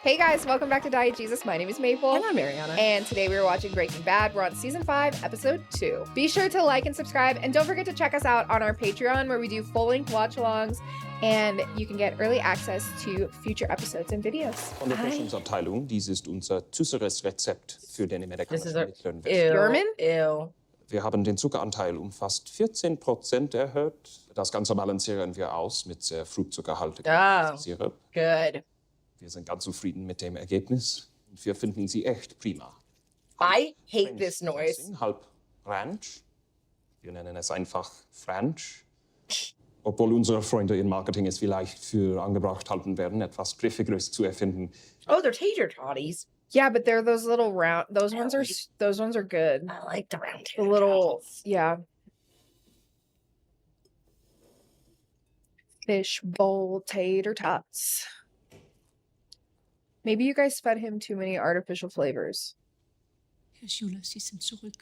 Hey guys, welcome back to Diet Jesus. My name is Maple. And I'm Arianna. And today we are watching Breaking Bad. We're on season 5, episode 2. Be sure to like and subscribe, and don't forget to check us out on our Patreon where we do full-length watch-alongs, and you can get early access to future episodes and videos. Von der Forschungsabteilung. Dies ist unser tüßeres Rezept für den This is mittleren ew, Westen. German? Ew. Wir haben den Zuckeranteil um fast 14% erhöht. Das Ganze balancieren wir aus mit sehr fruchtzuckerhaltigem Sirup. Good. Wir sind ganz zufrieden mit dem Ergebnis. Und wir finden sie echt prima. I hate this noise. Dressing, halb Ranch. Wir nennen es einfach French. Obwohl unsere Freunde in Marketing es vielleicht für angebracht halten werden, etwas Griffigeres zu erfinden. Oh, they're tater toddies. Yeah, but they're those little round. Those ones are good. I like the round The tater little, tots. yeah. Fish bowl tater tots. Maybe you guys fed him too many artificial flavors. Herr Schuler, Sie sind zurück.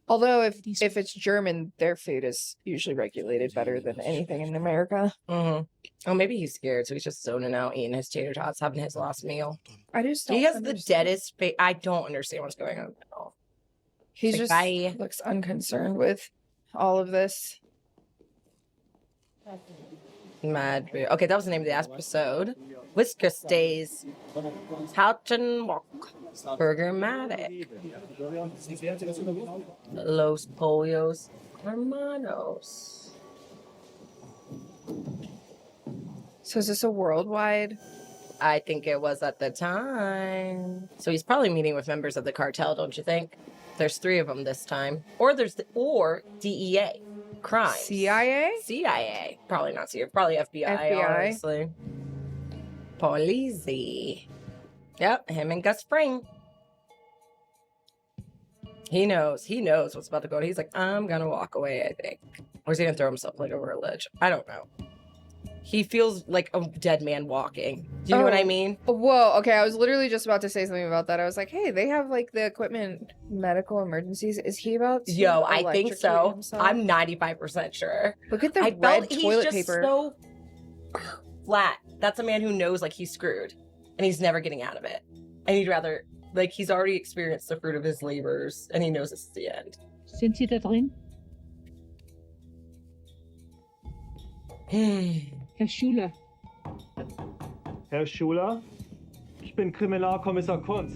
Although if it's German, their food is usually regulated better than anything in America. Mm-hmm. Oh, maybe he's scared, so he's just zoning out, eating his tater tots, having his last meal. I just He don't has the understand. deadest face. I don't understand what's going on at all. He Like, just bye. looks unconcerned with all of this. Madrigal. Okay, that was the name of the episode. Whisker stays. Couch and walk. Burgermatic. Los Polios Hermanos. So is this a worldwide? I think it was at the time. So he's probably meeting with members of the cartel, don't you think? There's 3 of them this time. Or DEA. Crime. CIA? CIA. Probably not CIA. Probably FBI, FBI. honestly. Police. Yep, him and Gus Fring. He knows what's about to go on. He's like, I'm gonna walk away, I think. Or is he gonna throw himself like over a ledge? I don't know. He feels like a dead man walking. Do you know what I mean? Whoa, okay, I was literally just about to say something about that. I was like, hey, they have like the equipment, medical emergencies. Is he about to Yo, I think electrocute so. himself? I'm 95% sure. Look at the I red felt he's toilet just paper. so flat. That's a man who knows like he's screwed and he's never getting out of it. And he'd rather, like, he's already experienced the fruit of his labors and he knows this is the end. Sind Sie da drin? Herr Schuler, Herr Schuler, ich bin Kriminalkommissar Kunst.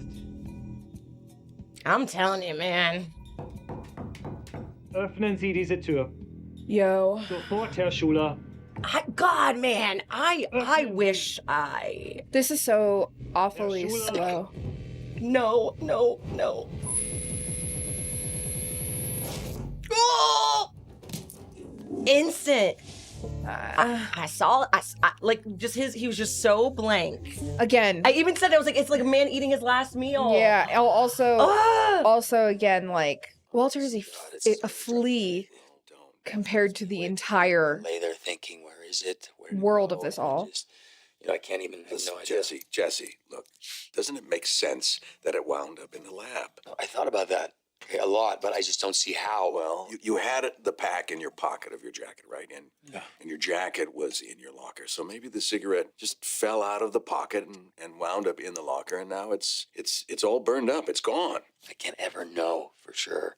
I'm telling you, man. Öffnen Sie diese Tür. Yo. Sofort, Herr Schuler. God, man, I wish I... This is so awfully Yeah, Shula. slow. No. Oh! Instant. I saw, like, just he was just so blank. Again. I even said, I was like, it's like a man eating his last meal. Yeah, also, Ah! also again, like, Walter is a flea compared to the entire lay there thinking, where is it? Where to world go? of this And all. just, I can't even have Listen, no idea. Jesse, look, doesn't it make sense that it wound up in the lab? I thought about that a lot, but I just don't see how. Well, you had the pack in your pocket of your jacket, right? Yeah. And your jacket was in your locker. So maybe the cigarette just fell out of the pocket and wound up in the locker, and now it's all burned up. It's gone. I can't ever know for sure.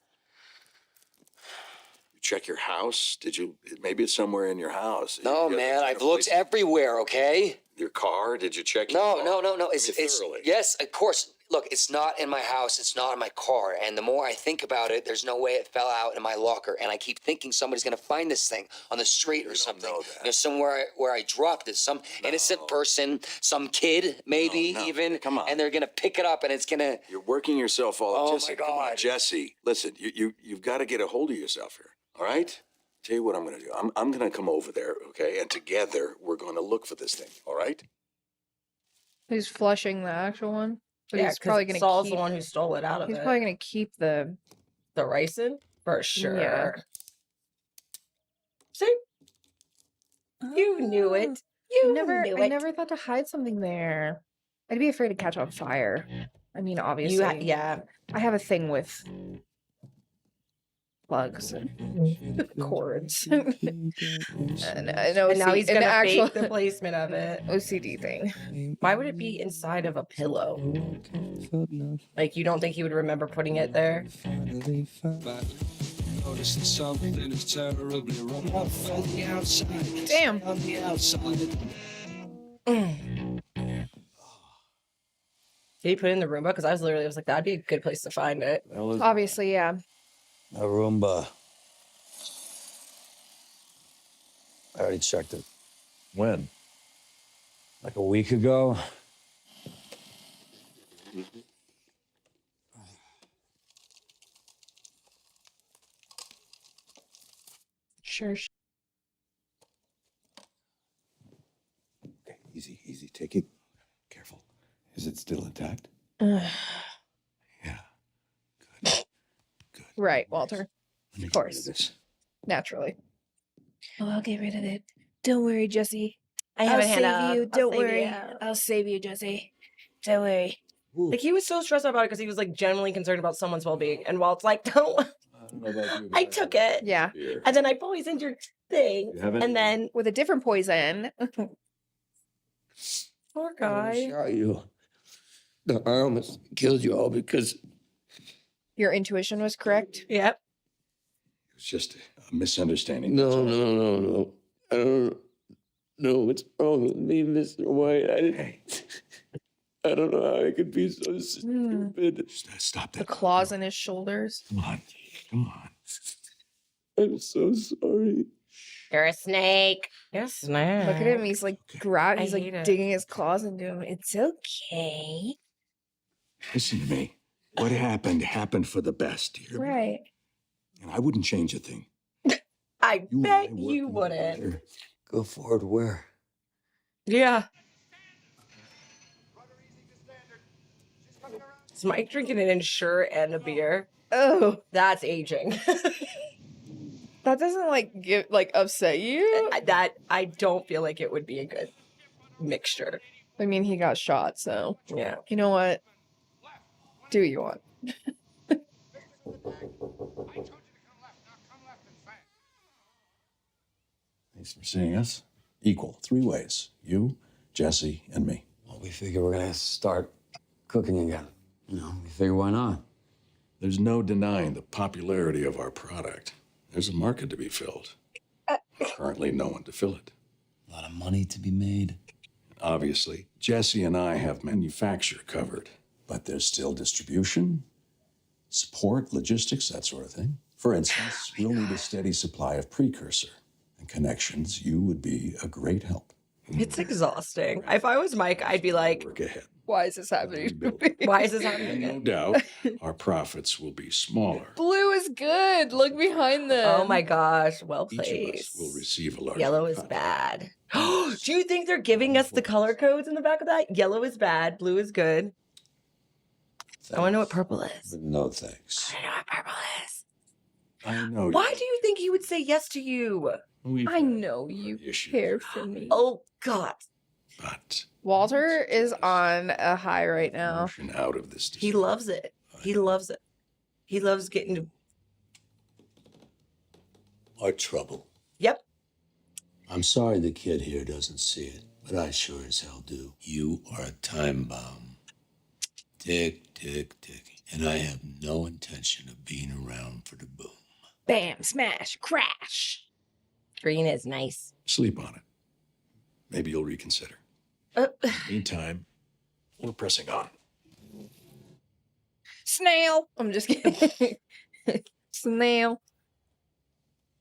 You check your house? Did you? Maybe it's somewhere in your house. No, You- man, I've you- looked everywhere, okay? Your car? Did you check your No. car? It's thoroughly. yes, of course. Look, it's not in my house. It's not in my car. And the more I think about it, there's no way it fell out in my locker. And I keep thinking somebody's gonna find this thing on the street or don't something. know that. You know, somewhere where I dropped it. Some innocent person, some kid, maybe No, even. come on. And they're gonna pick it up, and it's gonna. You're working yourself all up. Oh, Jesse, my come on, God. Jesse, listen, you've got to get a hold of yourself here, all right? Tell you what I'm going to do. I'm going to come over there, okay? And together, we're going to look for this thing, all right? He's flushing the actual one. But Yeah, he's probably because gonna Saul's keep, the one who stole it out of he's it. probably gonna keep the The ricin? For sure. Yeah. See? You knew it. You knew it. I never thought to hide something there. I'd be afraid to catch on fire. I mean, obviously. Yeah. I have a thing with plugs, cords. And I know. And now he's gonna actual fake the placement of it. OCD thing. Why would it be inside of a pillow? Like, you don't think he would remember putting it there? Damn. Did he put it in the Roomba? Because I was like, that'd be a good place to find it. Obviously, yeah. A Roomba. I already checked it. When? Like a week ago. Sure. Okay, easy, easy. Take it. Careful. Is it still intact? Ugh. Yeah. Good. Good. Right, Walter. Let me Of get rid course. this. Naturally. Oh, I'll get rid of it. Don't worry, Jesse. I have a hand up. Don't I'll save worry. you. I'll save you, Jesse. Don't worry. Like, he was so stressed out about it because he was like genuinely concerned about someone's well-being. And Walt's like, don't. I don't know about you. I took it. Yeah. Here. And then I poisoned your thing. You have any- And then, With a different poison. poor I guy. shot you. No, I almost killed you all because Your intuition was correct. Yep. It's just a misunderstanding. no. I don't know what's wrong with me, Mr. White. I don't know how I could be so stupid. Just, stop The that. claws in his shoulders. Come on. Come on. I'm so sorry. You're a snake. You're a snake. Look at him. He's like he's hate like it. digging his claws into him. It's okay. Listen to me. What happened for the best. You hear me? Right. And I wouldn't change a thing. I You and I bet working you wouldn't. together. Go forward where? Yeah. Is Mike drinking an Ensure and a beer? Oh, That's aging. that doesn't upset you. I don't feel like it would be a good mixture. I mean, he got shot, so Yeah. you know what? Do what you want. Thanks for seeing us. Equal, 3 ways. You, Jesse, and me. Well, we figure we're gonna start cooking again. You know, we figure why not? There's no denying the popularity of our product. There's a market to be filled. Currently, no one to fill it. A lot of money to be made. Obviously, Jesse and I have manufacture covered, but there's still distribution, support, logistics, that sort of thing. For instance, we'll need a steady supply of precursor and connections. You would be a great help. It's exhausting. If I was Mike, I'd be like, Work ahead. Why is this happening to me? why is this And happening? no doubt, our profits will be smaller. Blue is good. Look behind them. Oh my gosh. Well Each of us placed. will receive a larger Yellow is cut. bad. Do you think they're giving us the color codes in the back of that? Yellow is bad. Blue is good. I want to know what purple is. But no thanks. I know what purple is. I know. Why do you think he would say yes to you? I know you Issues. care for me. Oh, God. But Walter is on a high right now. motion out of this. He loves it. He loves it. He loves getting to. Our trouble. Yep. I'm sorry the kid here doesn't see it, but I sure as hell do. You are a time bomb. Tick, tick, tick. And I have no intention of being around for the boom. Bam, smash, crash. Green is nice. Sleep on it. Maybe you'll reconsider. Meantime, we're pressing on. Snail. I'm just kidding. Snail.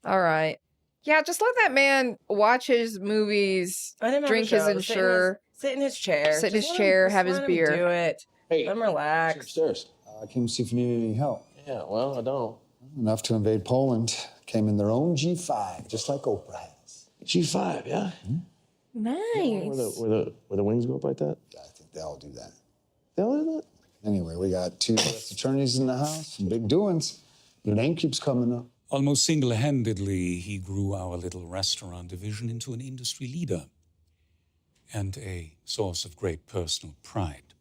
All right. Yeah, just let that man watch his movies, Let him have drink a his show. Ensure, Sit in his chair. sit in his Just let chair, him- have just his let him beer. Do it. Hey, Let him relax. upstairs. I came to see if you need any help. Yeah, well, I don't. Enough to invade Poland. Came in their own G5, just like Oprah has. G5, yeah? Nice. Where the wings go up like that? I think they all do that. They all do that? Anyway, we got 2 U.S. attorneys in the house, some big doings. Your name keeps coming up. Almost single-handedly, he grew our little restaurant division into an industry leader and a source of great personal pride.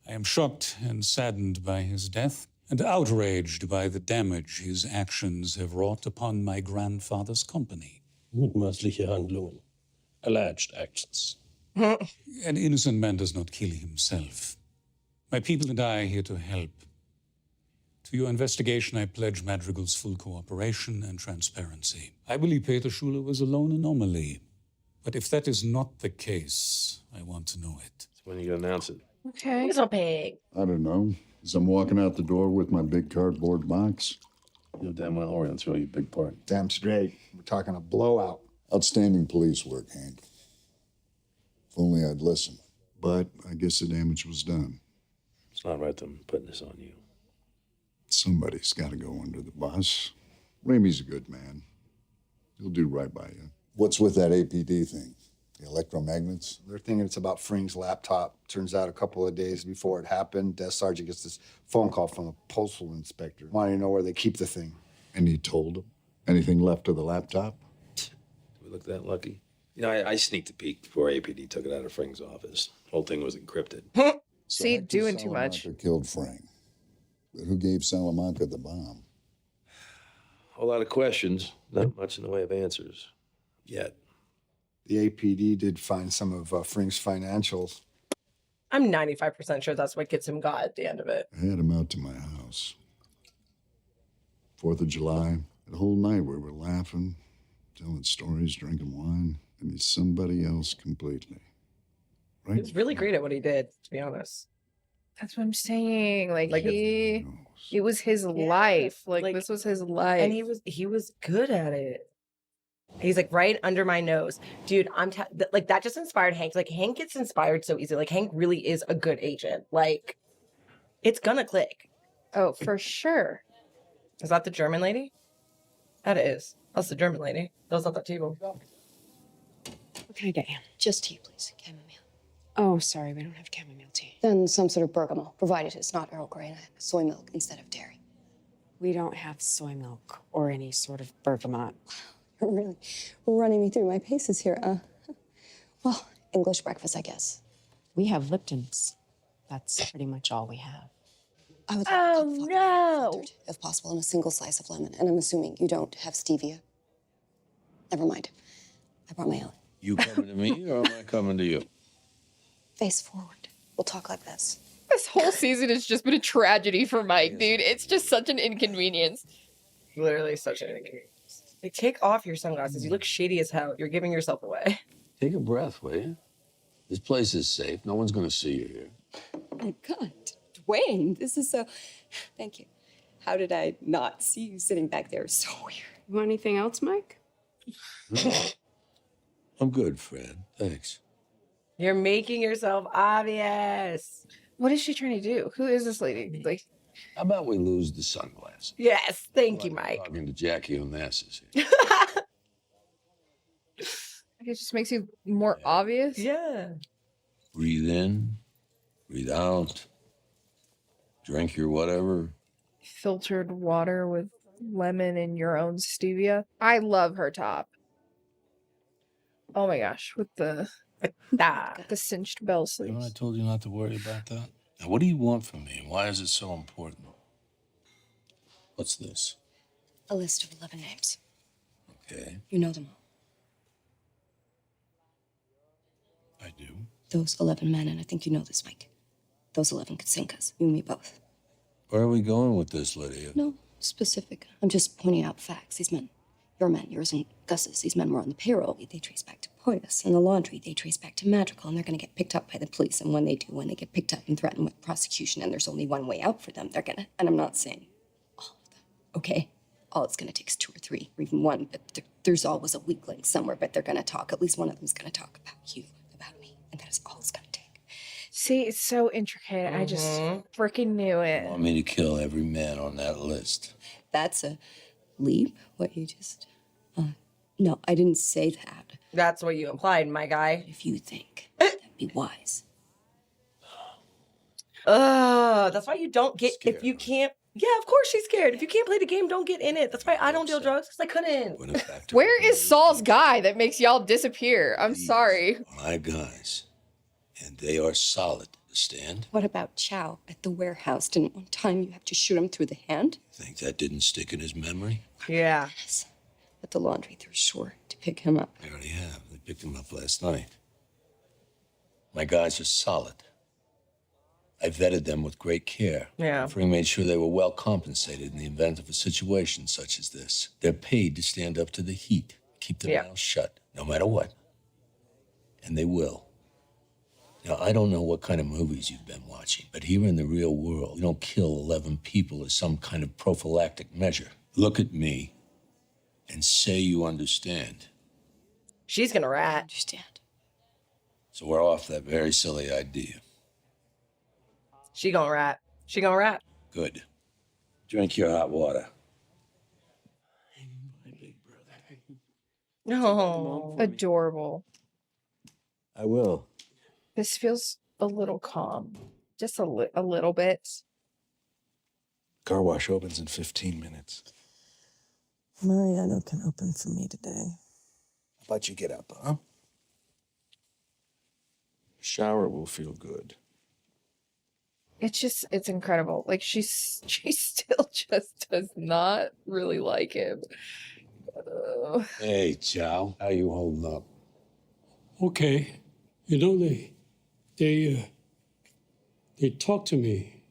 I am shocked and saddened by his death, and outraged by the damage his actions have wrought upon my grandfather's company. Mutmaßliche Handlungen. Alleged actions. An innocent man does not kill himself. My people and I are here to help. To your investigation, I pledge Madrigal's full cooperation and transparency. I believe Peter Schuler was a lone anomaly. But if that is not the case, I want to know it. So when are you going to announce it? Okay. He's a pig. I don't know. As I'm walking out the door with my big cardboard box. You know damn well we're going to throw you a big party. Damn straight. We're talking a blowout. Outstanding police work, Hank. If only I'd listen. But I guess the damage was done. It's not right them putting this on you. Somebody's got to go under the bus. Ramey's a good man. He'll do right by you. What's with that APD thing? The electromagnets? They're thinking it's about Fring's laptop. Turns out a couple of days before it happened, Desk Sergeant gets this phone call from a postal inspector wanting to know where they keep the thing. And he told him? Anything left of the laptop? Do we look that lucky? You know, I sneaked a peek before APD took it out of Fring's office. The whole thing was encrypted. See, Hector doing too much. Salamanca killed Frank. But who gave Salamanca the bomb? A whole lot of questions, not much in the way of answers. Yet. The APD did find some of Fring's financials. I'm 95% sure that's what gets him got at the end of it. I had him out to my house. 4th of July, the whole night we were laughing, telling stories, drinking wine, and he's somebody else completely. Right? He was really great at what he did, to be honest. That's what I'm saying. Like it was his life. Like this was his life. And he was good at it. He's like right under my nose. Dude, like that just inspired Hank. Like Hank gets inspired so easy. Like Hank really is a good agent. Like it's gonna click. Oh, for sure. Is that the German lady? That is. That's the German lady. That was at that table. What can I get you? Just tea, please. Chamomile. Oh, sorry, we don't have chamomile tea. Then some sort of bergamot, provided it's not Earl Grey and soy milk instead of dairy. We don't have soy milk or any sort of bergamot. You're really running me through my paces here, Well, English breakfast, I guess. We have Liptons. That's pretty much all we have. I would like filtered, if possible, and a single slice of lemon. And I'm assuming you don't have stevia. Never mind. I brought my own. You coming to me or am I coming to you? Face forward. We'll talk like this. This whole season has just been a tragedy for Mike, dude. It's just such an inconvenience. Literally such an inconvenience. Like, take off your sunglasses. You look shady as hell. You're giving yourself away. Take a breath, will you? This place is safe. No one's going to see you here. Oh my God, Dwayne, this is so... Thank you. How did I not see you sitting back there? So weird. You want anything else, Mike? No. I'm good, Fred. Thanks. You're making yourself obvious. What is she trying to do? Who is this lady? Like, How about we lose the sunglasses? Yes, thank you, Mike. Talking to Jackie Onassis here. it just makes you more obvious. Yeah. Breathe in, breathe out, drink your whatever. Filtered water with lemon and your own stevia. I love her top. Oh my gosh, with the cinched bell sleeves. You know, I told you not to worry about that. Now, what do you want from me? Why is it so important? What's this? A list of 11 names. Okay, You know them all. I do. Those 11 men, and I think you know this, Mike. Those 11 could sink us. You and me both. Where are we going with this, Lydia? No, specific. I'm just pointing out facts. These men, your men, yours and Gus's, these men were on the payroll. They trace back to Poyas. And the laundry, they trace back to Madrigal. And they're going to get picked up by the police. And when they do, when they get picked up and threatened with prosecution, and there's only one way out for them, they're going to, and I'm not saying all of them, okay? All it's going to take is 2 or 3, or even 1. But there's always a weak link somewhere. But they're going to talk. At least one of them's going to talk about you, about me. And that is all it's going to take. See, it's so intricate. I just freaking knew it. You want me to kill every man on that list? That's a leap, what you just... no, I didn't say that. That's what you implied, my guy. If you think that'd be wise. That's why you don't get... If you can't... Yeah, of course she's scared. If you can't play the game, don't get in it. That's why I don't deal drugs, because I couldn't. Where is Saul's guy that makes y'all disappear? I'm sorry. My guys. And they are solid. Understand? What about Chow at the warehouse? Didn't one time you have to shoot him through the hand? Think that didn't stick in his memory? Yeah. Yes. At the laundry, they're sure to pick him up. They already have. They picked him up last night. My guys are solid. I vetted them with great care. Yeah. Fring made sure they were well compensated in the event of a situation such as this. They're paid to stand up to the heat, keep their mouths shut, no matter what. And they will. Now, I don't know what kind of movies you've been watching, but here in the real world, you don't kill 11 people as some kind of prophylactic measure. Look at me and say you understand. She's gonna rat. Understand. So we're off that very silly idea. She gonna rat. She gonna rat. Good. Drink your hot water. No. Adorable. I will. This feels a little calm. Just a little bit. Car wash opens in 15 minutes. Mariano can open for me today. How about you get up, huh? Shower will feel good. It's incredible. Like she still just does not really like him. Hey, Chow. How you holding up? Okay. You know, they talk to me.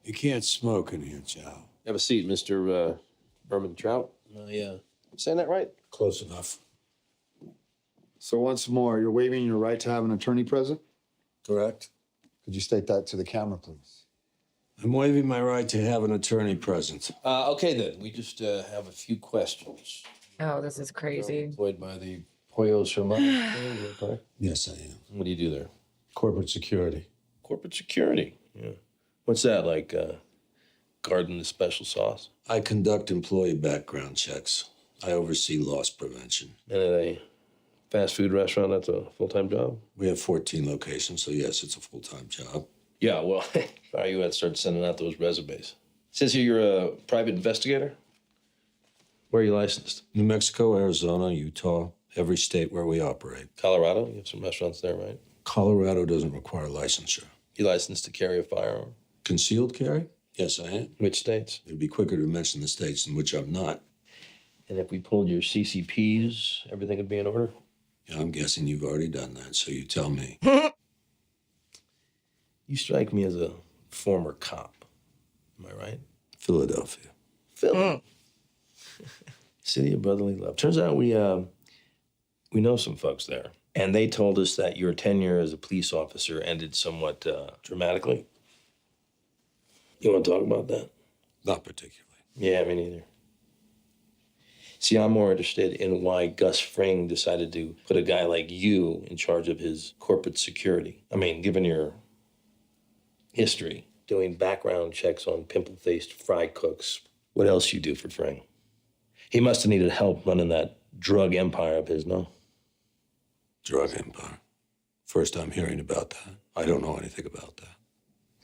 You can't smoke in here, Chow. Have a seat, Mr. Berman Trout. Saying that right? Close enough. So once more, you're waiving your right to have an attorney present? Correct. Could you state that to the camera, please? I'm waiving my right to have an attorney present. Okay, then. We just have a few questions. Oh, this is crazy. Employed by the Pollos Hermanos. Yes, I am. What do you do there? Corporate security. Corporate security. Yeah. What's that, like garden the special sauce? I conduct employee background checks. I oversee loss prevention. And at a fast food restaurant, that's a full-time job? We have 14 locations, so yes, it's a full-time job. Yeah, well, how you had to start sending out those resumes. Says here you're a private investigator. Where are you licensed? New Mexico, Arizona, Utah, every state where we operate. Colorado? You have some restaurants there, right? Colorado doesn't require licensure. You licensed to carry a firearm? Concealed carry? Yes, I am. Which states? It'd be quicker to mention the states in which I'm not. And if we pulled your CCPs, everything would be in order? Yeah, I'm guessing you've already done that, so you tell me. You strike me as a former cop. Am I right? Philadelphia. Philly. City of brotherly love. Turns out we know some folks there. And they told us that your tenure as a police officer ended somewhat dramatically. You want to talk about that? Not particularly. Yeah, me neither. See, I'm more interested in why Gus Fring decided to put a guy like you in charge of his corporate security. I mean, given your history, doing background checks on pimple-faced fry cooks, what else you do for Fring? He must have needed help running that drug empire of his, no? Drug empire. First I'm hearing about that. I don't know anything about that.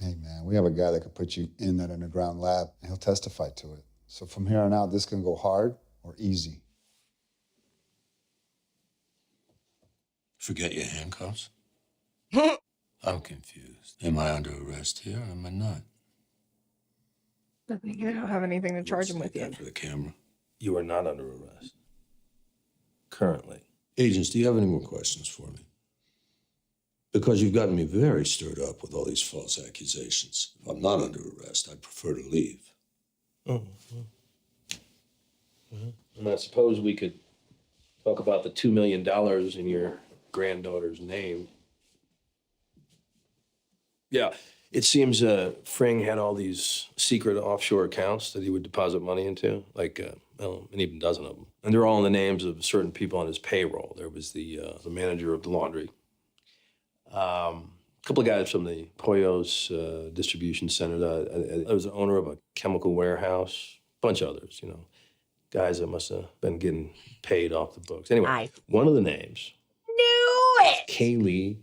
Hey, man, we have a guy that could put you in that underground lab, and he'll testify to it. So from here on out, this can go hard or easy. Forget your handcuffs? I'm confused. Am I under arrest here or am I not? I think you don't have anything to charge him with yet. For the camera. You are not under arrest. Currently. Agents, do you have any more questions for me? Because you've gotten me very stirred up with all these false accusations. If I'm not under arrest, I'd prefer to leave. And I suppose we could talk about the $2 million in your granddaughter's name. Yeah, it seems Fring had all these secret offshore accounts that he would deposit money into, like an even dozen of them. And they're all in the names of certain people on his payroll. There was the manager of the laundry, a couple of guys from the Pollos distribution center. There was the owner of a chemical warehouse, a bunch of others, you know, guys that must have been getting paid off the books. Anyway, one of the names. Knew it! Kaylee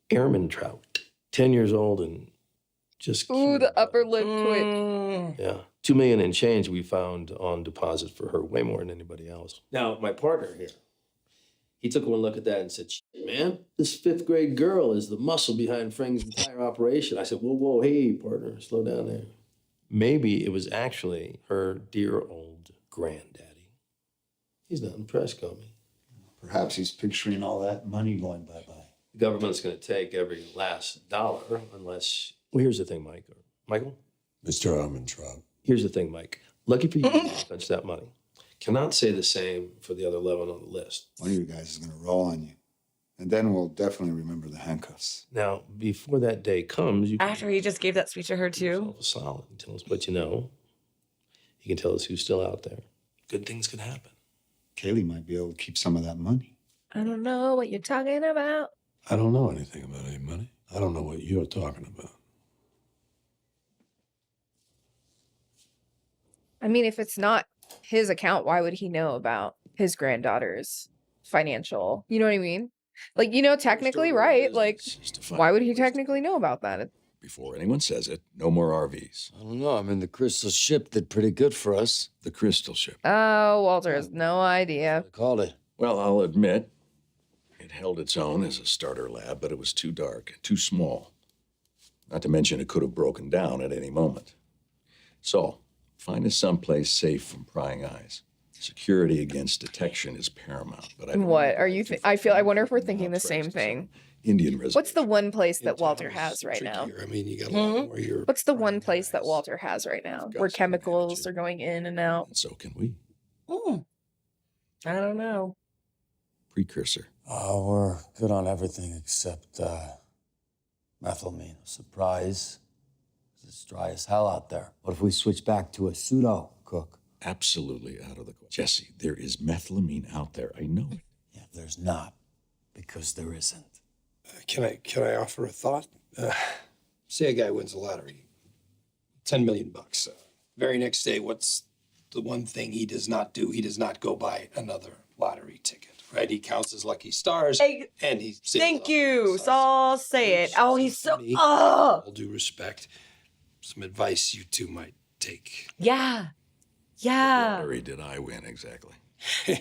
Ehrmantraut, 10 years old and just Ooh, the upper lip twitch. yeah. $2 million and change we found on deposit for her, way more than anybody else. Now, my partner here, he took one look at that and said, Man, this 5th grade girl is the muscle behind Frank's entire operation. I said, whoa, hey, partner, slow down there. Maybe it was actually her dear old granddaddy. He's not impressed, Comey. Perhaps he's picturing all that money going bye-bye. The government's going to take every last dollar unless... Well, here's the thing, Mike. Michael? Mr. Armentrout. Here's the thing, Mike. Lucky for you, you didn't touch that money. Cannot say the same for the other 11 on the list. One of you guys is going to roll on you. And then we'll definitely remember the handcuffs. Now, before that day comes, you After he just gave that speech to her, too. solid. Tell us what you know. He can tell us who's still out there. Good things could happen. Kaylee might be able to keep some of that money. I don't know what you're talking about. I don't know anything about any money. I don't know what you're talking about. I mean, if it's not his account, why would he know about his granddaughter's financial? You know what I mean? Like, technically, right? Like, why would he technically know about that? Before anyone says it, no more RVs. I don't know. I mean, the crystal ship did pretty good for us. The crystal ship. Oh, Walter has no idea. Called it. Well, I'll admit, it held its own as a starter lab, but it was too dark, too small. Not to mention it could have broken down at any moment. So, find us someplace safe from prying eyes. Security against detection is paramount. But What are you? I wonder if we're thinking the same thing. Indian reservation. What's the one place that Walter has right now? I mean, you got a lot more your... What's the one place that Walter has right now where chemicals are going in and out? And so can we. I don't know. Precursor. We're good on everything except methylamine. Surprise. It's dry as hell out there. What if we switch back to a pseudo cook? Absolutely out of the question. Jesse, there is methylamine out there. I know it. Yeah, there's not, because there isn't. Can I offer a thought? Say a guy wins the lottery, $10 million. Very next day, what's the one thing he does not do? He does not go buy another lottery ticket, right? He counts his lucky stars, and he. Thank you. Saul, say it. Oh, he's so. All due respect, some advice you two might take. Yeah. What Yeah. lottery did I win exactly?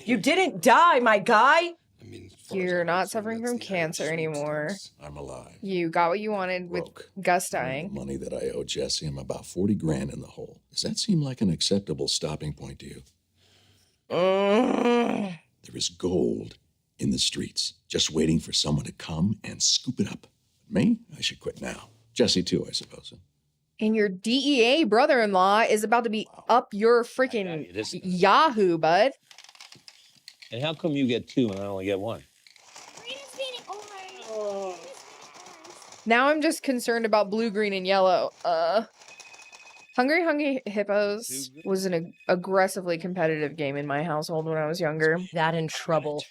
You didn't die, my guy. I mean, You're not suffering from cancer anymore. I'm alive. You got what you wanted with Gus The dying. money that I owe Jesse, I'm about 40 grand in the hole. Does that seem like an acceptable stopping point to you? There is gold in the streets, just waiting for someone to come and scoop it up. Me? I should quit now. Jesse, too, I suppose. And your DEA brother-in-law is about to be up your freaking Yahoo, bud. And how come you get two and I only get one? Now I'm just concerned about blue, green, and yellow. Hungry Hippos was an aggressively competitive game in my household when I was younger. That in trouble.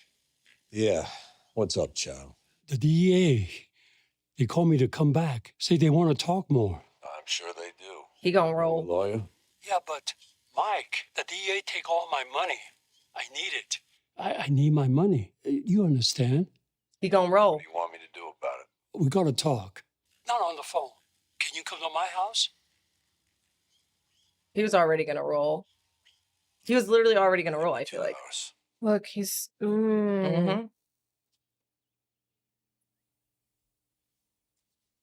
Yeah. What's up, Chow? The DEA, they called me to come back. Say they want to talk more. I'm sure they do. He gonna roll. Lawyer? Yeah, but Mike, the DEA take all my money. I need it. I need my money. You understand? He gonna roll. What do you want me to do about it? We gotta talk. Not on the phone. Can you come to my house? He was already gonna roll. He was literally already gonna roll, I feel like. Look, he's... Mm-hmm.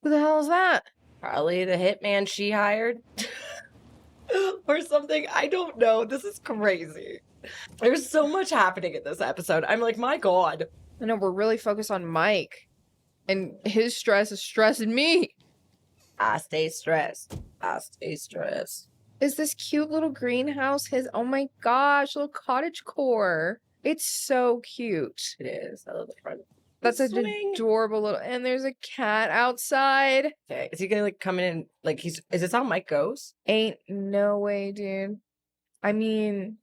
Who the hell is that? Probably the hitman she hired. Or something. I don't know. This is crazy. There's so much happening in this episode. I'm like, my God. I know, we're really focused on Mike. And his stress is stressing me. I stay stressed. I stay stressed. Is this cute little greenhouse his? Oh my gosh, little cottage core. It's so cute. It is. I love the front. That's an Swimming. adorable little... And there's a cat outside. Okay. Is he gonna like come in and like is this how Mike goes? Ain't no way, dude. I mean...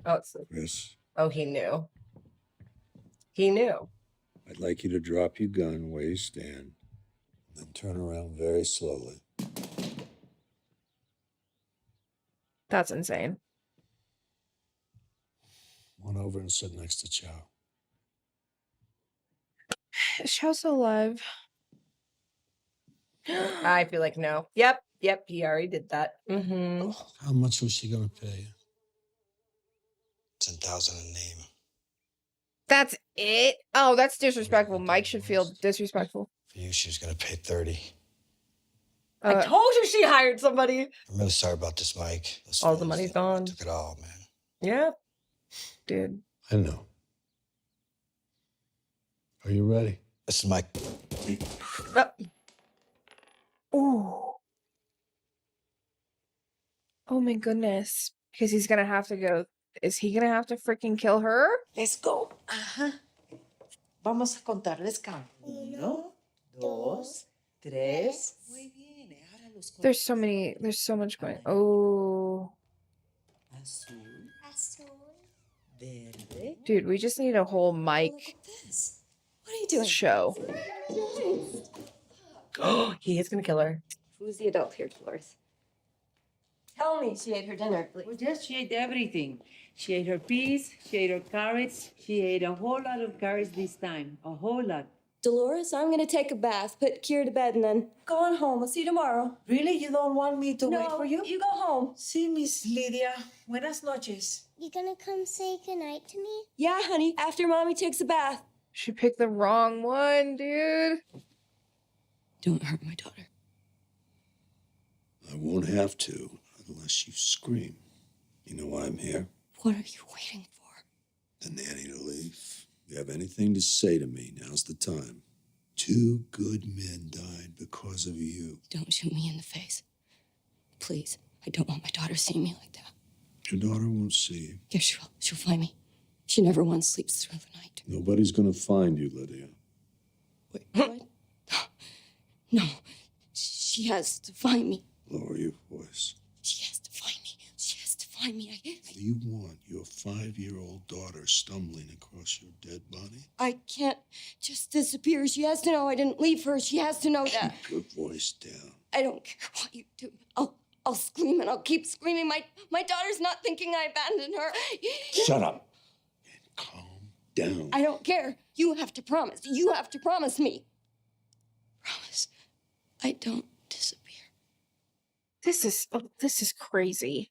Oh, it's Chris, oh, he knew. He knew. I'd like you to drop your gun where you stand, then turn around very slowly. That's insane. Went over and sit next to Chow. Is Chow's still alive? I feel like no. Yep, he already did that. Mm-hmm. How much was she gonna pay? 10,000 a name. That's it? Oh, that's disrespectful. Mike should feel disrespectful. For you, she was gonna pay 30. I told you she hired somebody. I'm really sorry about this, Mike. Those All the phones, money's they gone. Took it all, man. Yeah. Dude. I know. Are you ready? This is Mike. Ooh. Oh my goodness. Because he's gonna have to go. Is he gonna have to freaking kill her? Let's go. Ajá. Vamos a contar. Let's count. 1, 2, 3. Muy bien. Ahora los There's so much going. Oh. Azul. Azul. Verde. Dude, we just need a whole Mike What are you doing? show. He is gonna kill her. Who's the adult here, Dolores? Tell me she ate her dinner. Well, yes, she ate everything. She ate her peas, she ate her carrots, she ate a whole lot of carrots this time. A whole lot. Dolores, I'm gonna take a bath, put Kira to bed, and then go on home. I'll see you tomorrow. Really? You don't want me to wait for you? You go home. Sí, Miss Lydia. Buenas noches. You gonna come say goodnight to me? Yeah, honey, after Mommy takes a bath. She picked the wrong one, dude. Don't hurt my daughter. I won't have to unless you scream. You know why I'm here? What are you waiting for? The nanny to leave. If you have anything to say to me, now's the time. 2 good men died because of you. Don't shoot me in the face. Please. I don't want my daughter seeing me like that. Your daughter won't see you. Yes, she will. She'll find me. She never once sleeps through the night. Nobody's gonna find you, Lydia. Wait, what? No. She has to find me. Lower your voice. She has to find me. She has to find me. You want your 5-year-old daughter stumbling across your dead body? I can't just disappear. She has to know I didn't leave her. She has to know that. Keep your voice down. I don't care what you do. I'll scream and I'll keep screaming. My daughter's not thinking I abandoned her. Shut up. And calm down. I don't care. You have to promise. You have to promise me. Promise. I don't disappear. This is crazy.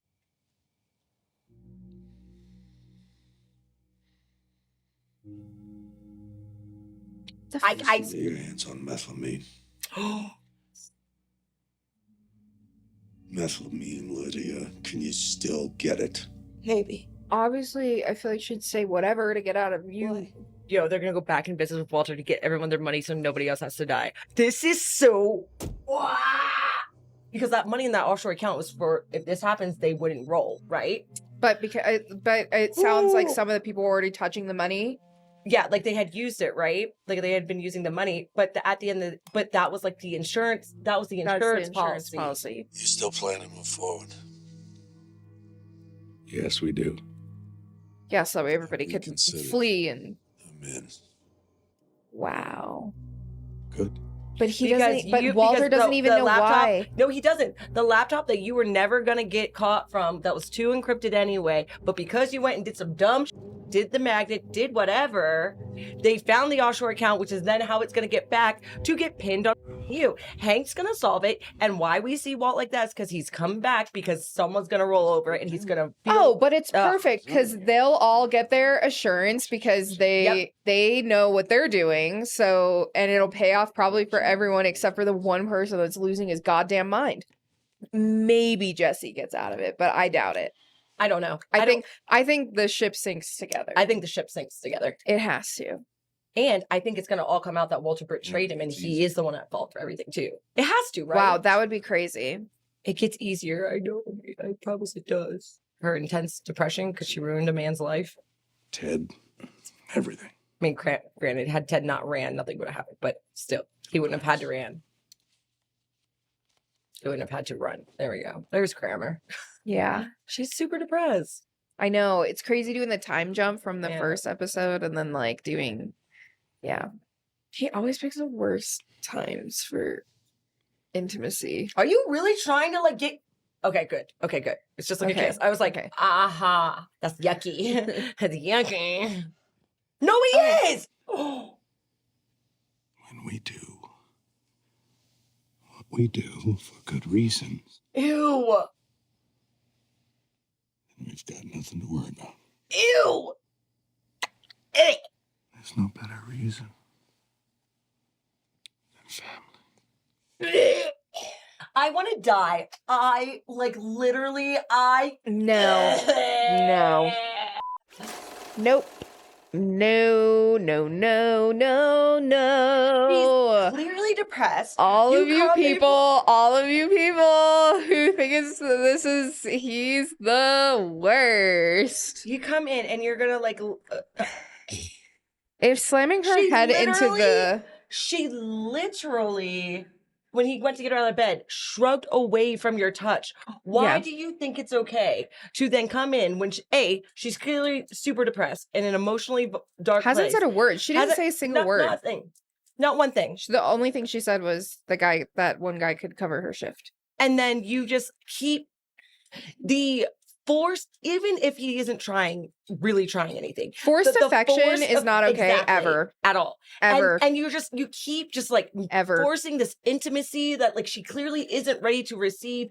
Lay your hands on methylamine. Methylamine, Lydia. Can you still get it? Maybe. Obviously, I feel like she'd say whatever to get out of you. Yo, they're gonna go back in business with Walter to get everyone their money so nobody else has to die. This is so... Because that money in that offshore account was for, if this happens, they wouldn't roll, right? But it sounds like some of the people were already touching the money. Yeah, like they had used it, right? Like they had been using the money, but at the end but that was like the insurance, that was the insurance, policy. You still plan to move forward? Yes, we do. Yeah, so everybody could flee and... Amen. Wow. Good. But Walter doesn't even know why. No, he doesn't. The laptop that you were never gonna get caught from, that was too encrypted anyway, but because you went and did some dumb did the magnet, did whatever, they found the offshore account, which is then how it's gonna get back to get pinned on you. Hank's gonna solve it, and why we see Walt like that is because he's coming back because someone's gonna roll over and he's gonna but it's perfect because they'll all get their assurance because they know what they're doing. So, and it'll pay off probably for everyone except for the one person that's losing his goddamn mind. Maybe Jesse gets out of it, but I doubt it. I don't know. I think the ship sinks together. I think the ship sinks together. It has to. And I think it's going to all come out that Walter betrayed him and he is the one at fault for everything too. It has to, right? Wow, that would be crazy. It gets easier. I know. I promise it does. Her intense depression because she ruined a man's life. Ted, everything. I mean, granted, had Ted not ran, nothing would have happened. But still, he wouldn't have had to ran. He wouldn't have had to run. There we go. There's grammar. Yeah. She's super depressed. I know. It's crazy doing the time jump from the first episode and then like doing... Yeah. He always picks the worst times for intimacy. Are you really trying to like get... Okay, good. It's just like a kiss. I was like, aha, that's yucky. That's yucky. No, he is! When we do, we do for good reasons. Ew. And we've got nothing to worry about. Ew. Eh. There's no better reason than family. I want to die. I like literally. No. Nope. No. He's clearly depressed. All of you come in- people who think he's the worst. You come in and you're gonna like. If slamming her head into the. She literally, when he went to get her out of bed, shrugged away from your touch. Why do you think it's okay to then come in when she's clearly super depressed in an emotionally dark Hasn't place? said a word. She didn't say a single word. Nothing. Not one thing. The only thing she said was that one guy could cover her shift. And then you just keep the forced, even if he isn't really trying anything. Forced affection is not okay ever. At all. Ever. And you keep just like forcing this intimacy that like she clearly isn't ready to receive.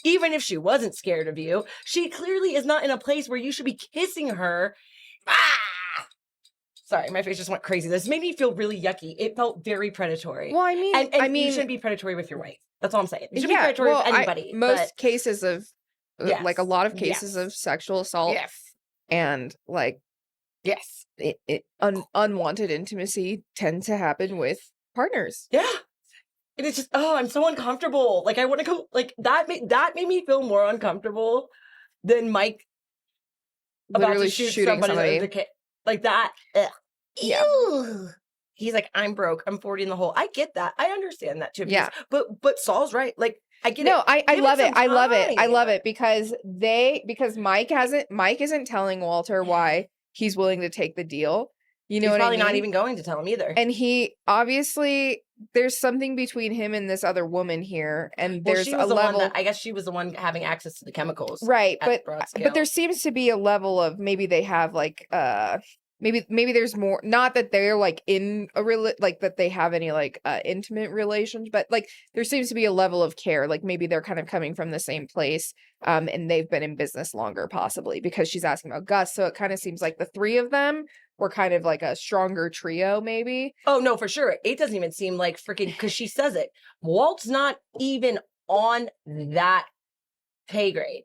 Even if she wasn't scared of you, she clearly is not in a place where you should be kissing her. Sorry, my face just went crazy. This made me feel really yucky. It felt very predatory. Well, I mean, and you shouldn't be predatory with your wife. That's all I'm saying. You shouldn't be predatory with anybody. Most cases of, like a lot of Yes. cases of sexual assault Yes. and like, yes, unwanted intimacy tend to happen with partners. Yeah. And it's just, I'm so uncomfortable. Like, I want to go, like, that made me feel more uncomfortable than Mike Literally about to shoot shooting somebody. Like that. Ugh. Yeah. Ew. He's like, I'm broke. I'm 40 in the hole. I get that. I understand that too. Yeah. But Saul's right. Like, I get it. No, I Give love it. some I love it. I time. love it because Mike isn't telling Walter why he's willing to take the deal. You know He's what I probably mean? not even going to tell him either. And he obviously there's something between him and this other woman here, and Well, there's she was a the level. one that, I guess she was the one having access to the chemicals. Right, at broad scale. but there seems to be a level of maybe they have like maybe there's more, not that they're like in a like that they have any like intimate relations, but like there seems to be a level of care, like maybe they're kind of coming from the same place and they've been in business longer possibly, because she's asking about Gus, so it kind of seems like the three of them were kind of like a stronger trio maybe. Oh no, for sure. It doesn't even seem like freaking, because she says it. Walt's not even on that pay grade.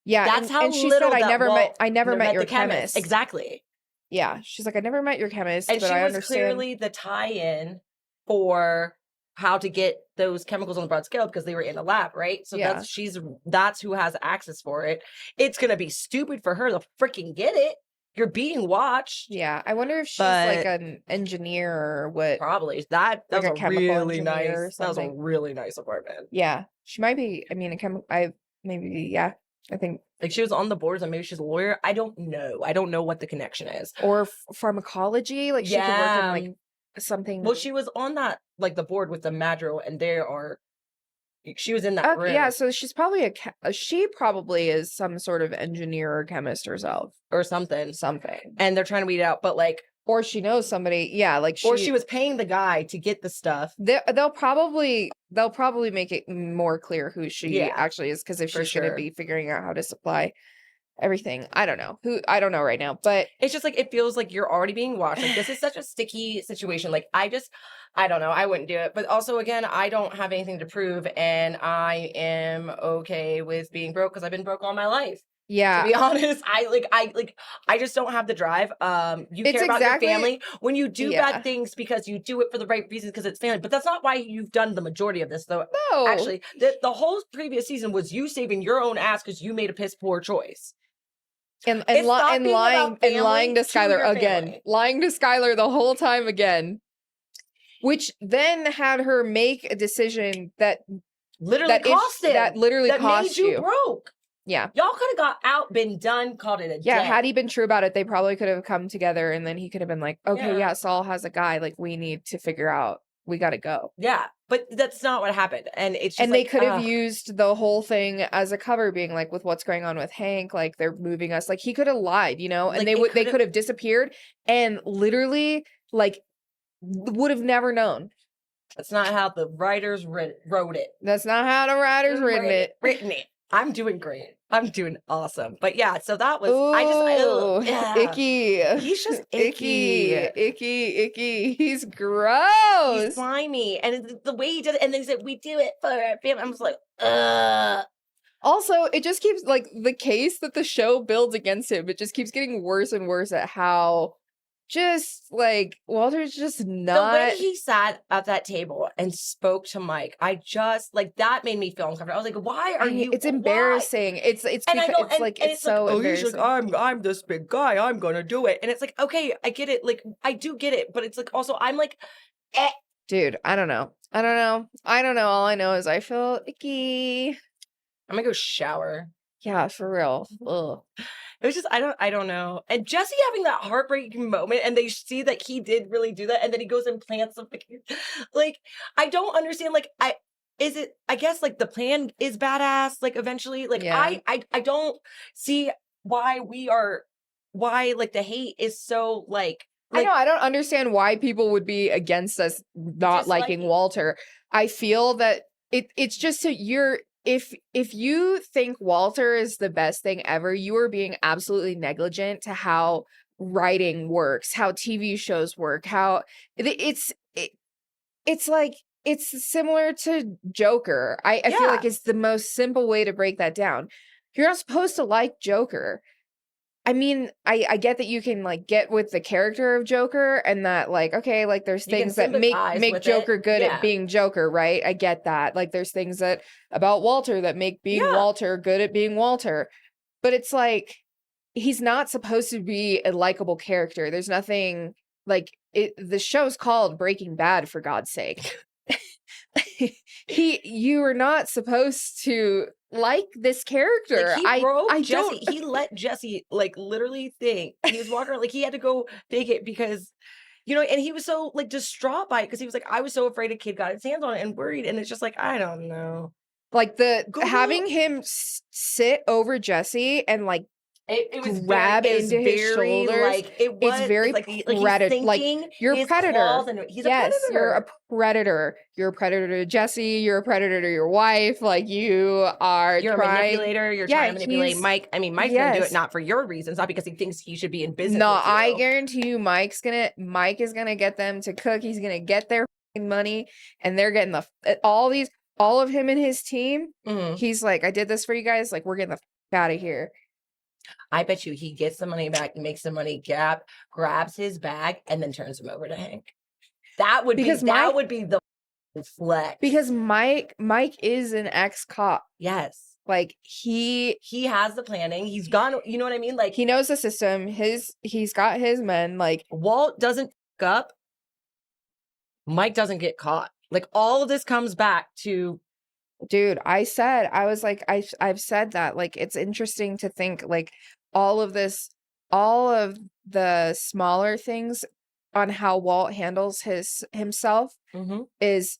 Yeah, That's how and she little said, that I never met your the chemist. Exactly. Yeah, she's like, I never met your chemist, And but she I was understand. clearly the tie-in for how to get those chemicals on the broad scale, because they were in a lab, right? So Yeah. that's who has access for it. It's gonna be stupid for her to freaking get it. You're being watched. Yeah, I wonder if she's like But- an engineer or what. Probably. That Like was a a chemical really engineer or nice. That was a something. really nice apartment. Yeah, she might be. I mean, yeah, I think, Like she was on the boards, and maybe she's a lawyer. I don't know. I don't know what the connection is. or pharmacology. Like she could work in like something. Well, she was on that, like the board with the Madrigal, and she was in that room. Yeah, so she's probably she probably is some sort of engineer or chemist herself or something. Something. And they're trying to weed it out, but like, or she knows somebody. Yeah, like or she was paying the guy to get the stuff. They'll probably make it more clear who she Yeah, actually is, because if for she's going to sure. be figuring out how to supply everything, I don't know I don't know right now, but It's just like, it feels like you're already being watched. Like, this is such a sticky situation. Like, I don't know. I wouldn't do it. But also, again, I don't have anything to prove, and I am okay with being broke because I've been broke all my life. yeah, To be honest, I just don't have the drive. You It's care about exactly- your family when you do Yeah. bad things because you do it for the right reasons, because it's family. But that's not why you've done the majority of this, though. No. Actually, the whole previous season was you saving your own ass because you made a piss poor choice. and It's not being about lying to family to Skylar your again, family. lying to Skylar the whole time again, which then had her make a decision that Literally cost it. that literally that cost made you broke. Yeah. Y'all could have got out, been done, called it a Yeah, day. had he been true about it, they probably could have come together, and then he could have been like, okay, Yeah. yeah, Saul has a guy, like we need to figure out, we got to go. Yeah, but that's not what happened, and it's just And they like, could have ugh. used the whole thing as a cover, being like, with what's going on with Hank, like they're moving us, like he could have lied, and Like, they it would they could've- could have disappeared and literally like would have never known. That's not how the writers wrote it. That's not how the writers written it. I'm doing great. I'm doing awesome. But yeah, so that was Ooh, yeah. icky. He's just icky. Icky. He's gross. He's slimy. And the way he did it, and then he said, we do it for our family. I was like, Also, it just keeps like the case that the show builds against him, it just keeps getting worse and worse at how just like Walter's just not the way he sat at that table and spoke to Mike. I just like that made me feel uncomfortable. I was like, "Why are you?" It's embarrassing. Why? It's so oh, embarrassing. he's like, I'm this big guy. I'm gonna do it, and it's like, okay, I get it. Like, I do get it, but it's like also I'm like, dude, I don't know. All I know is I feel icky. I'm gonna go shower. Yeah, for real. Ugh. It was just I don't know. And Jesse having that heartbreaking moment, and they see that he did really do that, and then he goes and plants something. Like, I don't understand. Like, I guess like the plan is badass. Like eventually, like Yeah. I don't see why like the hate is so like. I know, I don't understand why people would be against us not liking Walter. I feel that it's just so if you think Walter is the best thing ever, you are being absolutely negligent to how writing works, how TV shows work, how it's like it's similar to Joker. I feel like it's the most simple way to break that down. You're not supposed to like Joker. I mean, I get that you can like get with the character of Joker and that like, okay, like there's You can things that sympathize make with Joker it. good Yeah. at being Joker, right? I get that. Like there's things that about Walter that make being Walter good at being Walter. But it's like he's not supposed to be a likable character. There's nothing like the show's called Breaking Bad, for God's sake. You are not supposed to like this character. Like he let Jesse like literally think he was walking around like he had to go take it because and he was so like distraught by it because he was like, I was so afraid a kid got his hands on it and worried, and it's just like, I don't know. Like having him sit over Jesse and like it was grab into his shoulders. Like it's very predator. Like you're a predator. He's a predator. You're a predator. You're a predator to Jesse. You're a predator to your wife. Like you're a manipulator. You're trying to manipulate Mike. I mean, Mike's gonna do it not for your reasons, not because he thinks he should be in business. No, with you. I guarantee you, Mike is gonna get them to cook. He's gonna get their money, and they're getting all of him and his team. Mm-hmm. He's like, I did this for you guys. Like, we're getting the out of here. I bet you he gets the money back, makes the money, grabs his bag, and then turns him over to Hank. That would be the flex. Because Mike is an ex-cop. Yes. Like he has the planning. He's gone, you know what I mean? Like he knows the system. He's got his men. Like Walt doesn't fuck up. Mike doesn't get caught. Like all of this comes back to dude, I've said that, like, it's interesting to think like all of the smaller things on how Walt handles himself it's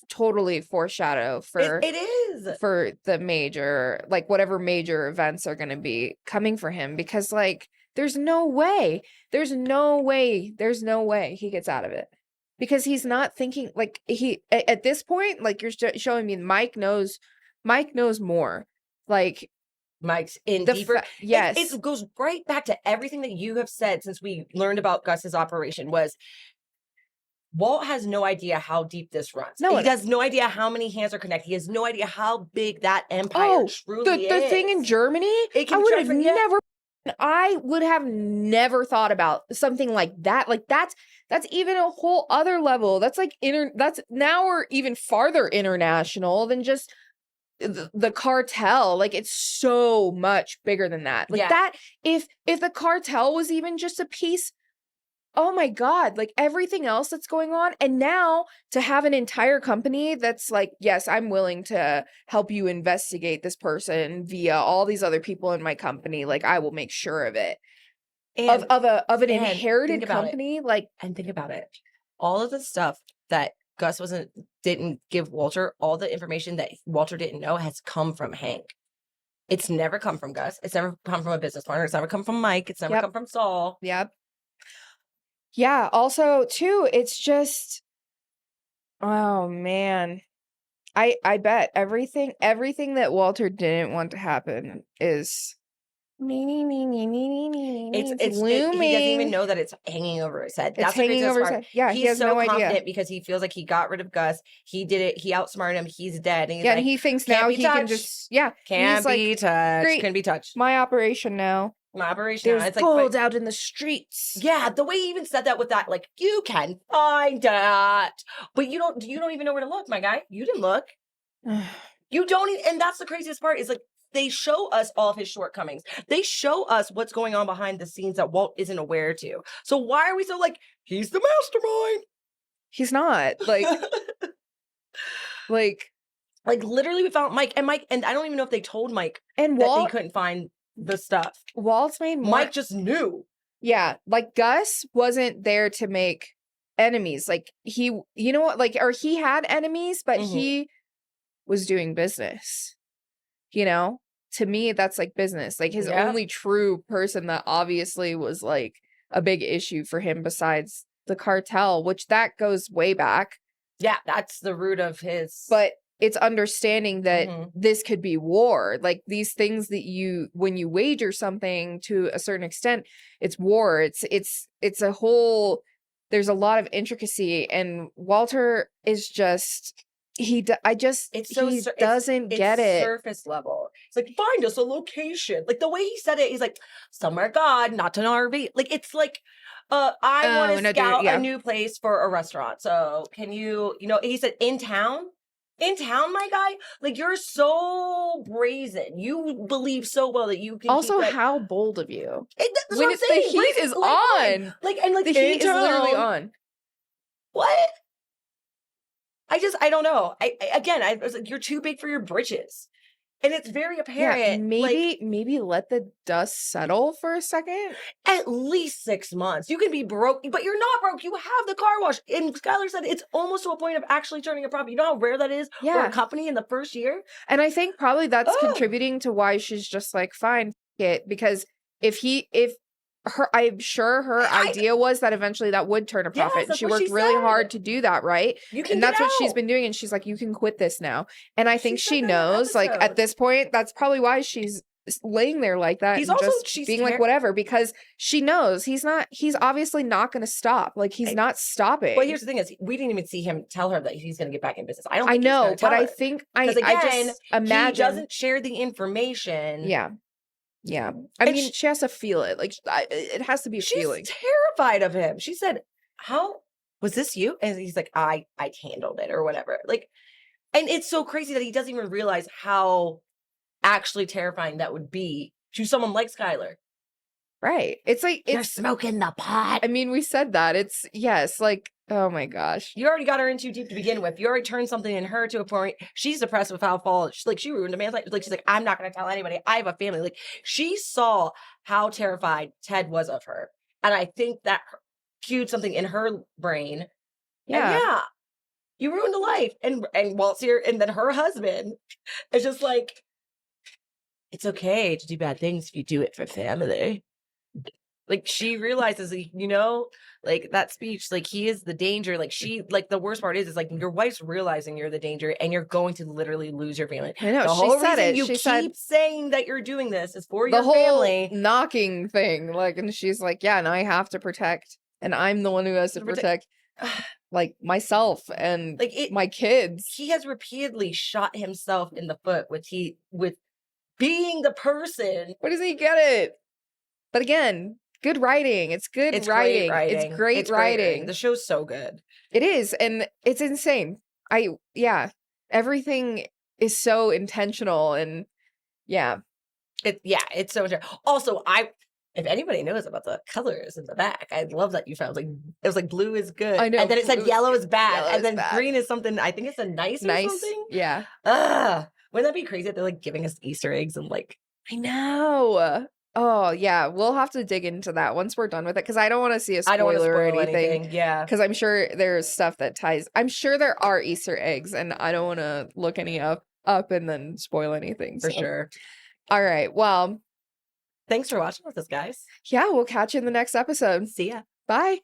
totally foreshadow for it is for the major, like whatever major events are going to be coming for him, because like there's no way he gets out of it. Because he's not thinking like at this point, like you're showing me Mike knows more. Like Mike's in deeper. Yes. It goes right back to everything that you have said since we learned about Gus's operation was Walt has no idea how deep this runs. No, he has no idea how many hands are connected. He has no idea how big that empire truly is. The thing in Germany, I would have never thought about something like that. Like that's even a whole other level. That's like that's now we're even farther international than just the cartel. Like it's so much bigger than that. Like that if the cartel was even just a piece, oh my God, like everything else that's going on. And now to have an entire company that's like, yes, I'm willing to help you investigate this person via all these other people in my company. Like I will make sure of it. And of an inherited company. Like, and think about it. All of the stuff that Gus didn't give Walter, all the information that Walter didn't know has come from Hank. It's never come from Gus. It's never come from a business partner. It's never come from Mike. It's never come from Saul. Yep. Yeah. Also, too, it's just Oh man. I bet everything that Walter didn't want to happen is It's looming. he doesn't even know that it's hanging over his head. It's That's the hanging craziest over his part. head. Yeah, he He's has so no idea. confident because he feels like he got rid of Gus. He did it. He outsmarted him. He's dead. And he's Yeah, like, and he thinks "Can't now be he can touched. just and Can't he's like, be touched. great, Couldn't be touched. my operation now. My operation. There's It's like, gold but- out in the streets. Yeah, the way he even said that with that, like, you can find that, but you don't even know where to look, my guy. You didn't look. You don't, and that's the craziest part is like they show us all of his shortcomings. They show us what's going on behind the scenes that Walt isn't aware to. So why are we so like he's the mastermind? He's not like literally we found Mike, and I don't even know if they told Mike and that Walt they couldn't find the stuff. Walt's made more. Mike just knew. Yeah, like Gus wasn't there to make enemies. Like he, you know what, like, or he had enemies, but he was doing business. You know, to me, that's like business. Like his only true person that obviously was like a big issue for him besides the cartel, which that goes way back. Yeah, that's the root of his. But it's understanding that this could be war. Like these things that when you wager something to a certain extent, it's war. It's a whole, there's a lot of intricacy, and Walter is just, he doesn't get it. Surface level. It's like, find us a location. Like the way he said it, he's like, somewhere God, not an RV. Like it's like, I want to scout a new place for a restaurant. So can you, he said in town, my guy. Like you're so brazen. You believe so well that you can. Also, how bold of you! That's when what I'm saying. The heat is on. The heat is literally on. What? I don't know. I was like, you're too big for your britches. And it's very apparent. Yeah, maybe let the dust settle for a second. At least 6 months. You can be broke, but you're not broke. You have the car wash. And Skylar said it's almost to a point of actually turning a profit. You know how rare that is for a company in the first year? And I think probably that's contributing to why she's just like, fine, it. Because I'm sure her idea was that eventually that would turn a profit. And she worked really hard to do that, right? And that's what she's been doing. And she's like, you can quit this now. And I think she knows, like, at this point, that's probably why she's laying there like that. He's and also just being like, whatever, because she knows he's obviously not going to stop. Like, he's not stopping. Well, here's the thing is, we didn't even see him tell her that he's going to get back in business. I don't think I know, he's gonna but tell I her. think, Because I just imagine. he doesn't share the information. Yeah. Yeah. I mean, she has to feel it. Like, it has to be a feeling. She's terrified of him. She said, how was this you? And he's like, I handled it or whatever. Like, and it's so crazy that he doesn't even realize how actually terrifying that would be to someone like Skylar. Right. It's like, you're smoking the pot. I mean, we said that. It's, yes, like, oh my gosh. You already got her in too deep to begin with. You already turned something in her to a point. She's depressed with how she ruined a man's life. Like, she's like, I'm not going to tell anybody. I have a family. Like, she saw how terrified Ted was of her. And I think that cued something in her brain. Yeah. And yeah. You ruined a life. And Walt's here. And then her husband is just like, it's okay to do bad things if you do it for family. Like, she realizes, like that speech, like he is the danger. Like the worst part is like your wife's realizing you're the danger and you're going to literally lose your family. I know. The She whole said reason it. you She keep said saying that you're doing this is for the your whole family. knocking thing. Like, and she's like, yeah, and I have to protect, and I'm the one who has to protect like myself and my kids. He has repeatedly shot himself in the foot with being the person. Why doesn't he get it? But again, good writing. It's good writing. It's great writing. The show's so good. It is, and it's insane. Everything is so intentional, and it's so intentional. Also, if anybody knows about the colors in the back, I love that you found it was like blue is good. I know, and then it said yellow is bad, yellow and is then bad. green is something. I think it's a nice or something. Yeah. Wouldn't that be crazy if they're like giving us Easter eggs and like? I know. Oh yeah, we'll have to dig into that once we're done with it, because I don't want to see a spoiler I don't want to or spoil anything. Yeah, because I'm sure there's stuff that ties. I'm sure there are Easter eggs, and I don't want to look any up and then spoil anything. For sure. All right. Well, thanks for watching with us, guys. Yeah, we'll catch you in the next episode. See ya. Bye.